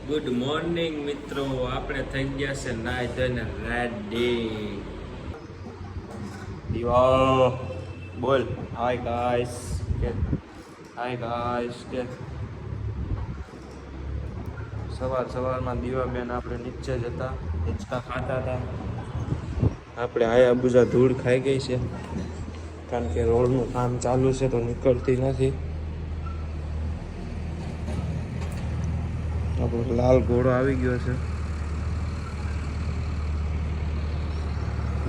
Good morning મિત્રો, આપણે થઈ ગયા છે નાઈ ધોઈને રેડી. દીવા બોલ હાય ગાઈસ કે હાય ગાઈસ કે સવારમાં દીવાબેન આપણે નીચે જતા હિંચકા ખાતા હતા. આપણે આયા બુજા ધૂળ ખાઈ ગઈ છે કારણ કે રોડનું કામ ચાલુ છે તો નીકળતી નથી. આપણો લાલ ઘોડો આવી ગયો છે.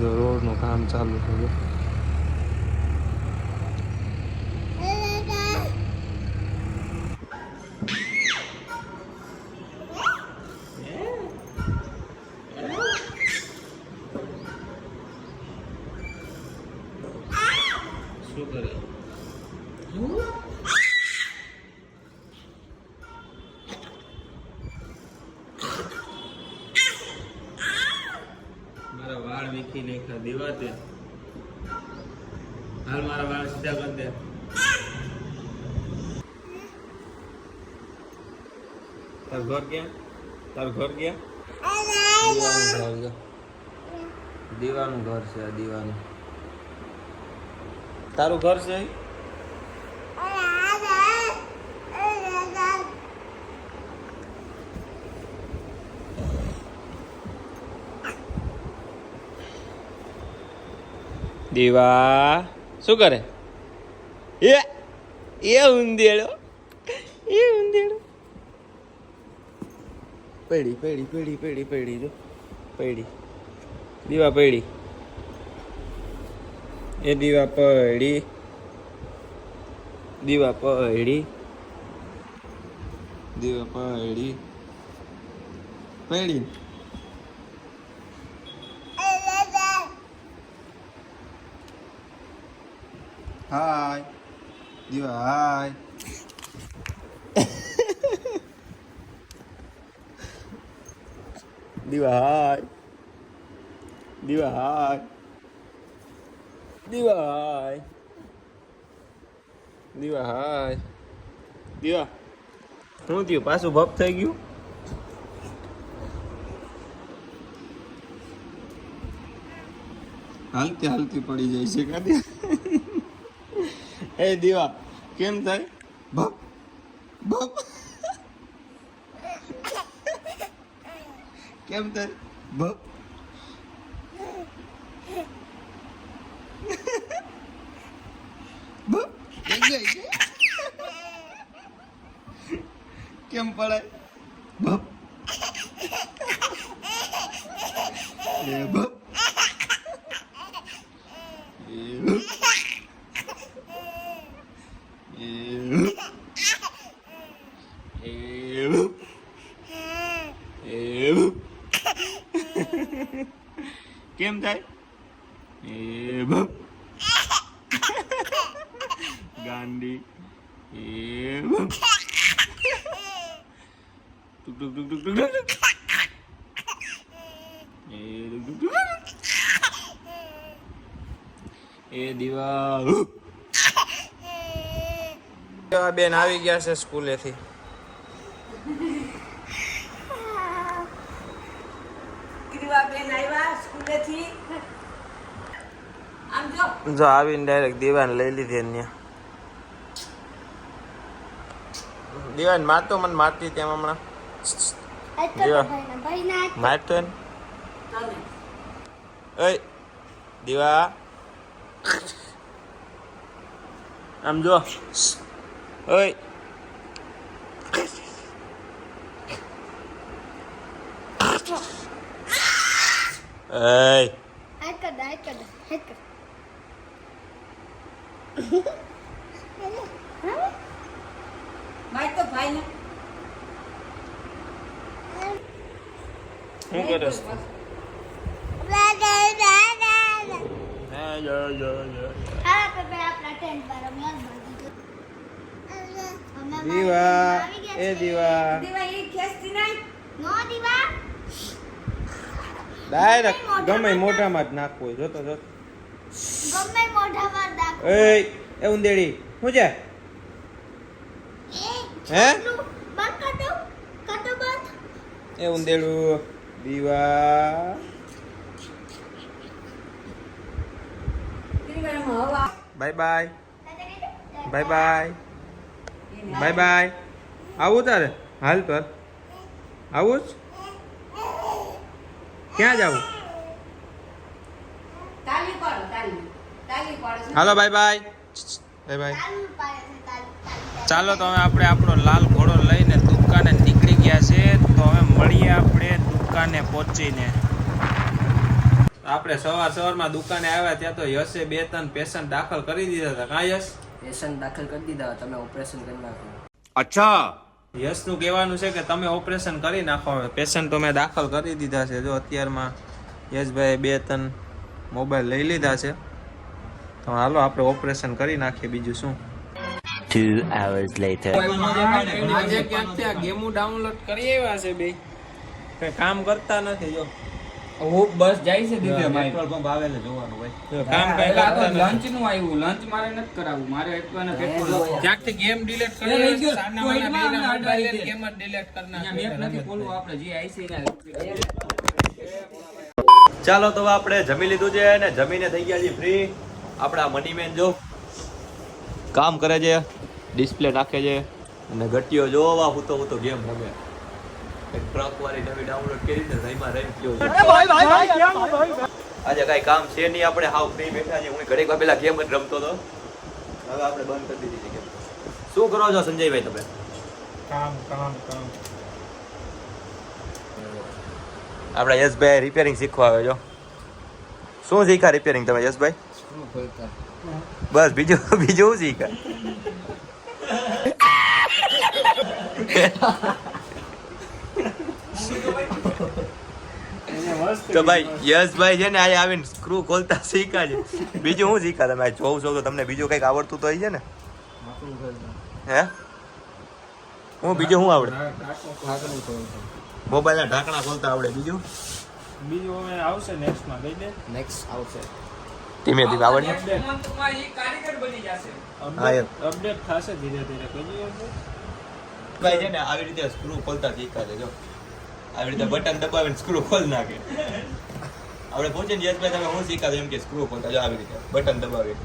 રોડનું કામ ચાલુ છે. શું કરે? મારા વાળ વીખી નાખ્યા દીવાતે. હાલ મારા વાળ સીધા કરી દે. તાર ઘર ક્યાં? તારું ઘર ક્યાં? દીવાનું ઘર છે. આ દીવાનું તારું ઘર છે. દીવા શું કરે? એ ઊંધેડો પડી જો પડી. દીવા પડી. એ દીવા પડી. દીવા પડી. હાય દીવા હાય. દીવા હાય. દીવા હાય. દીવા હાય. દીવા હાય. દીવા શું થયું? પાછું ભપ થઈ ગયું? હાલતી પડી જાય છે કાદી. એ દીવા કેમ થાય? ભપ ભપ કેમ થાય? ભપ કેમ પડાય? ભપ એ ભપ કેમ થાય? એ ભપ ગાંડી. એ ભપ ટુક ટુક ટુક ટુક ટુક. એ ટુક ટુક એ દીવા. બેન આવી ગયા છે સ્કૂલેથી. જો આવીને ડાયરેક્ટ દીવાને લઈ લીધી. અહીંયા દીવાને મારતો, મને મારતી તેમ હમણાં. દીવા મારતો ને. ઓય દીવા આમ જો. ઓય શું કરે? દીવા એ દીવા ડાયરેક્ટ ગમે મોઢામાં જ નાખવું. જોતો જોતો ગમે મોઢામાં નાખવું. એ ઊંદેડી શું છે? હે બંધ કર દો. એ ઉંદેડું દીવા bye bye bye bye bye bye આવું તારે હાલ તો આવું જ ક્યાં જાવું હાલો બાય બાય બાય બાય ચાલો તો હવે આપણે આપણો લાલ ઘોડો લઈને દુકાને નીકળી ગયા છે તો હવે મળીએ આપણે દુકાને પહોંચીને આપણે સવારમાં દુકાને આવ્યા ત્યાં તો યશે 2-3 પેશન્ટ દાખલ કરી દીધા હતા કા યશ પેશન્ટ દાખલ કરી દીધા તમે ઓપરેશન કરી નાખો અચ્છા યશનું કહેવાનું છે કે તમે ઓપરેશન કરી નાખો પેશન્ટ તો મેં દાખલ કરી દીધા છે જો અત્યારમાં યશભાઈ 2-3 મોબાઈલ લઈ લીધા છે તો હાલો આપણે ઓપરેશન કરી નાખીએ બીજું શું 2 hours later આજે ક્યાંથી આ ગેમો ડાઉનલોડ કરી આવ્યા છે બે કઈ કામ કરતા નથી જો હું બસ જાય છે દીધે મારી પેટ્રોલ પંપ આવે ને જોવાનું ભાઈ જો કામ કઈ કરતા નથી લંચ નું આવ્યું લંચ મારે નથી કરાવવું મારે એકવાને પેટ્રોલ ક્યાંકથી ગેમ ડિલીટ કરી એ રહી ગયો. સાના કોઈ વાના માં બેના અમને મોબાઈલ અડાડી ગેમ જ ડિલીટ કરી અહીંયા મેપ નથી ખોલવું આપણે જે આઈસી ચાલો તો આપણે જમી લીધું છે ને જમીને થઈ ગયા છે ફ્રી આપણા મનીમેન જો કામ કરે છે ડિસ્પ્લે નાખે છે અને ગટીઓ જોવા હું તો ગેમ રમે એક ટ્રક વાળી નવી ડાઉનલોડ કરી ને રહીમાં રહી ગયો આજે કઈ કામ છે નહીં આપણે હાવ ફ્રી બેઠા છે હું ઘડીક વાર પેલા ગેમ જ રમતો હતો હવે આપણે બંધ કરી દીધી છે ગેમ શું કરો છો સંજયભાઈ તમે કામ આપણે યશભાઈ રિપેરિંગ શીખવા આવે જો શું શીખા રિપેરિંગ તમે યશભાઈ બસ બીજું શું શીખા તો ભાઈ યશભાઈ છે ને આ આવીને સ્ક્રૂ ખોલતા શીખા છે બીજું શું શીખા તમે જોવ છો તો તમને બીજું કંઈક આવડતું તો હોય છે ને હે હું બીજું શું આવડે મોબાઈલના ઢાંકણા ખોલતા આવડે બીજું હવે આવશે નેક્સ્ટમાં કહી દે નેક્સ્ટ આવશે ધીમે ધીમે આવડે કારીગર બની જશે હા એમ અપડેટ થશે ધીરે ધીરે કહી દે ભાઈ છે ને આવી રીતે સ્ક્રૂ ખોલતા શીખા છે જો આવી રીતે બટન દબાવીને સ્ક્રૂ ખોલ નાખે આપણે પૂછીને યશભાઈ તમે હું શીખા એમ કે સ્ક્રૂ ખોલતા જો આવી રીતે બટન દબાવીને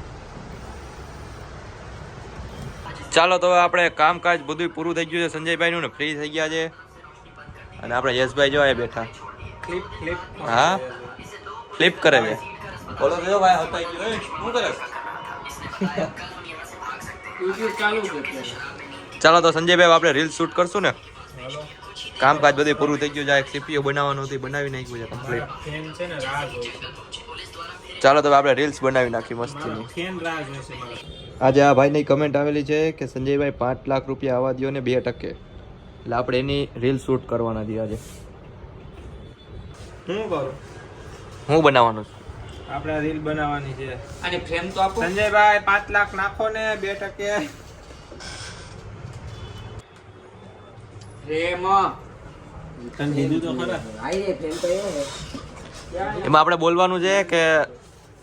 ચાલો તો આપણે કામકાજ બધું પૂરું થઈ ગયું છે સંજયભાઈનું ને ફ્રી થઈ ગયા છે અને આપણે યશભાઈ જો આ બેઠા ક્લિપ હા ફ્લિપ કરે છે બોલો તો ભાઈ હતાઈ ગયો શું કરે યુટ્યુબ ચાલુ છે ચાલો તો સંજયભાઈ આપણે રીલ શૂટ કરશું ને કામકાજ બધું પૂરું થઈ ગયું છે એક સીપીયુ બનાવવાનું હતું બનાવી નાખ્યું છે કમ્પ્લીટ ફેન છે ને રાહ જોશે ચાલો તો આપણે રીલ્સ બનાવી નાખી મસ્તીની ફેન રાહ જોશે મારો આજે આ ભાઈની કમેન્ટ આવેલી છે કે સંજયભાઈ 5 લાખ રૂપિયા આવવા દો ને 2% એટલે આપણે એની રીલ શૂટ કરવાના છે આજે હું કરું હું બનાવવાનું છું આપણે રીલ બનાવવાની છે અને ફ્રેમ તો આપો સંજયભાઈ 5 લાખ નાખો ને 2% ફ્રેમ તને દીધું તો ખરા આઈ રે ફ્રેમ તો એ એમાં આપણે બોલવાનું છે કે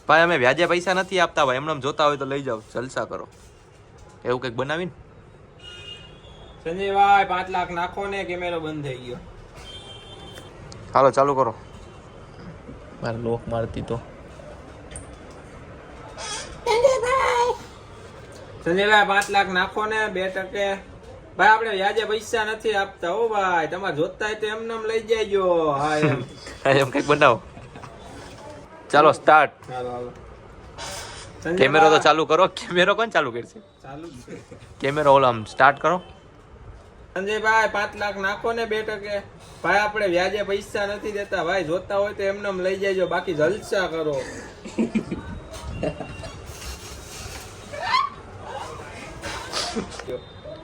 ભાઈ અમે વ્યાજે પૈસા નથી આપતા ભાઈ એમને જોતા હોય તો લઈ જાઓ જલસા કરો એવું કંઈક બનાવીને સંજયભાઈ 5 લાખ નાખો ને કેમેરો બંધ થઈ ગયો હાલો ચાલુ કરો મારે લોક મારતી તો સંજયભાઈ 5 લાખ નાખો ને 2% ભાઈ આપણે વ્યાજે પૈસા નથી આપતા હો ભાઈ તમારે જોતા હોય તો એમને એમ લઈ જાયજો હા એમ એમ કંઈક બનાવો ચાલો સ્ટાર્ટ હાલો કેમેરો તો ચાલુ કરો કેમેરો કોણ ચાલુ કરશે ચાલુ જ છે કેમેરો ઓલો આમ સ્ટાર્ટ કરો સંજયભાઈ 5 લાખ નાખો ને 2% ભાઈ આપણે વ્યાજે પૈસા નથી દેતા ભાઈ જોતા હોય તો એમને એમ લઈ જાયજો બાકી જલસા કરો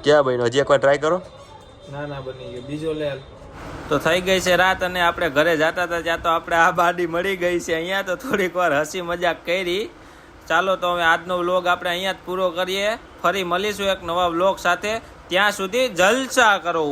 ક્યાં ભાઈ હજી એકવાર ટ્રાય કરો ના બની ગયો બીજો લે તો થઈ ગઈ છે રાત અને આપણે ઘરે જતા હતા ત્યાં તો આપણે આ બાડી મળી ગઈ છે અહીંયા તો થોડીક વાર હસી મજાક કરી ચાલો તો હવે આજનો વ્લોગ આપણે અહીંયા જ પૂરો કરીએ ફરી મળીશું એક નવા વ્લોગ સાથે ત્યાં સુધી જલસા કરો